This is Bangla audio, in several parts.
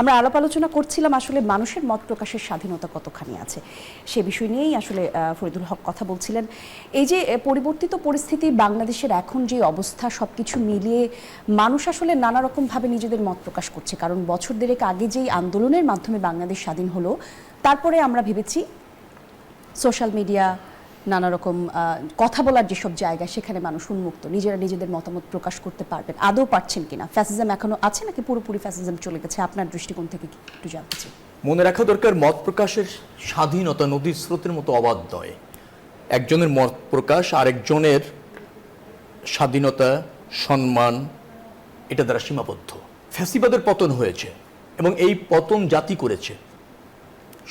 আমরা আলাপ আলোচনা করছিলাম আসলে মানুষের মত প্রকাশের স্বাধীনতা কতখানি আছে সে বিষয় নিয়েই আসলে ফরিদুল হক কথা বলছিলেন। এই যে পরিবর্তিত পরিস্থিতি, বাংলাদেশের এখন যে অবস্থা, সবকিছু মিলিয়ে মানুষ আসলে নানা রকমভাবে নিজেদের মত প্রকাশ করছে। কারণ বছর দেড়েক আগে যেই আন্দোলনের মাধ্যমে বাংলাদেশ স্বাধীন হলো, তারপরে আমরা ভেবেছি সোশ্যাল মিডিয়া, নানা রকম কথা বলার যেসব জায়গা, সেখানে মানুষ উন্মুক্ত, নিজেরা নিজেদের মতামত প্রকাশ করতে পারবেন। আদৌ পারছেন কিনা? ফ্যাসিজম এখনো আছে নাকি পুরোপুরি ফ্যাসিজম চলে গেছে? আপনার দৃষ্টিকোণ থেকে একটু জানতে চাই। মনে রাখা দরকার, মত প্রকাশের স্বাধীনতা নদীর স্রোতের মতো অবাধ নয়। একজনের মত প্রকাশ আরেকজনের স্বাধীনতা, সম্মান, এটা দ্বারা সীমাবদ্ধ। ফ্যাসিবাদের পতন হয়েছে এবং এই পতন জাতি করেছে,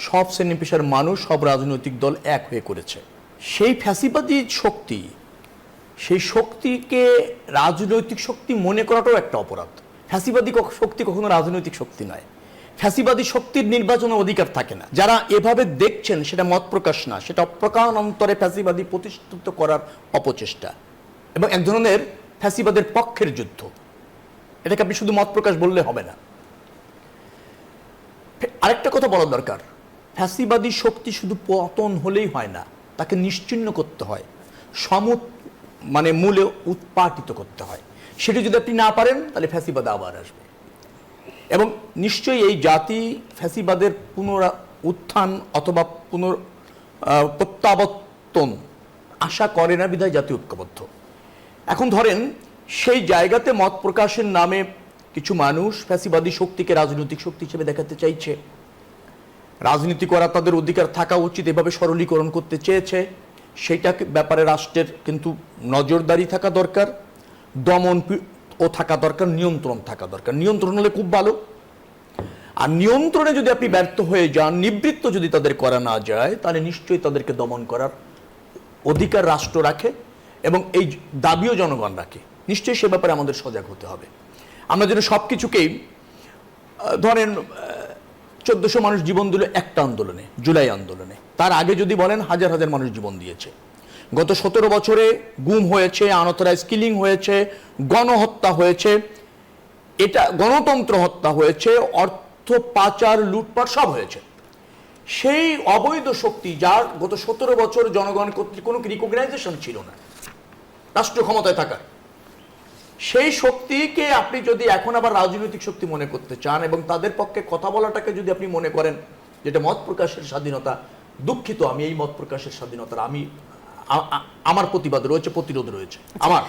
সব শ্রেণী পেশার মানুষ, সব রাজনৈতিক দল এক হয়ে করেছে। সেই ফ্যাসিবাদী শক্তি, সেই শক্তিকে রাজনৈতিক শক্তি মনে করাটাও একটা অপরাধ। ফ্যাসিবাদী শক্তি কখনো রাজনৈতিক শক্তি নয়। ফ্যাসিবাদী শক্তির নির্বাচনের অধিকার থাকে না। যারা এভাবে দেখছেন, সেটা মত প্রকাশ না, সেটা অপ্রকারান্তরে ফ্যাসিবাদী প্রতিষ্ঠিত করার অপচেষ্টা এবং এক ধরনের ফ্যাসিবাদের পক্ষের যুদ্ধ। এটাকে আপনি শুধু মত প্রকাশ বললে হবে না। আরেকটা কথা বলা দরকার, ফ্যাসিবাদী শক্তি শুধু পতন হলেই হয় না, তাকে নিশ্চিহ্ন করতে হয়, মূলে উৎপাটিত করতে হয়। সেটা যদি আপনি না পারেন, তাহলে ফ্যাসিবাদ আবার আসবে। এবং নিশ্চয়ই এই জাতি ফ্যাসিবাদের উত্থান অথবা প্রত্যাবর্তন আশা করে না, বিধায় জাতি ঐক্যবদ্ধ। এখন ধরেন, সেই জায়গাতে মত প্রকাশের নামে কিছু মানুষ ফ্যাসিবাদী শক্তিকে রাজনৈতিক শক্তি হিসেবে দেখাতে চাইছে, রাজনীতি করা তাদের অধিকার থাকা উচিত, এভাবে সরলীকরণ করতে চেয়েছে। সেইটা ব্যাপারে রাষ্ট্রের কিন্তু নজরদারি থাকা দরকার, দমন ও থাকা দরকার, নিয়ন্ত্রণ থাকা দরকার। নিয়ন্ত্রণ হলে খুব ভালো। আর নিয়ন্ত্রণে যদি আপনি ব্যর্থ হয়ে যান, নিবৃত্ত যদি তাদের করা না যায়, তাহলে নিশ্চয়ই তাদেরকে দমন করার অধিকার রাষ্ট্র রাখে এবং এই দাবিও জনগণ রাখে। নিশ্চয়ই সে ব্যাপারে আমাদের সজাগ হতে হবে। আমরা যেন সব কিছুকেই, ধরেন 1400 মানুষ জীবন দিল একটা আন্দোলনে, জুলাই আন্দোলনে। তার আগে যদি বলেন, হাজার হাজার মানুষ জীবন দিয়েছে। গত 17 বছরে গুম হয়েছে, আনঅথরাইজড কিলিং হয়েছে, গণহত্যা হয়েছে, এটা গণতন্ত্র হত্যা হয়েছে, অর্থ পাচার, লুটপাট সব হয়েছে। সেই অবৈধ শক্তি, যার গত 17 বছর জনগণ কর্তৃক কোনো রিকগনাইজেশন ছিল না রাষ্ট্র ক্ষমতায় থাকার, সেই শক্তিকে আপনি যদি এখন আবার রাজনৈতিক শক্তি মনে করতে চান এবং তাদের পক্ষে কথা বলাটাকে যদি আপনি মনে করেন যেটা মত প্রকাশের স্বাধীনতা, দুঃখিত, আমি এই মত প্রকাশের স্বাধীনতার আমার প্রতিবাদ রয়েছে, প্রতিরোধ রয়েছে আমার।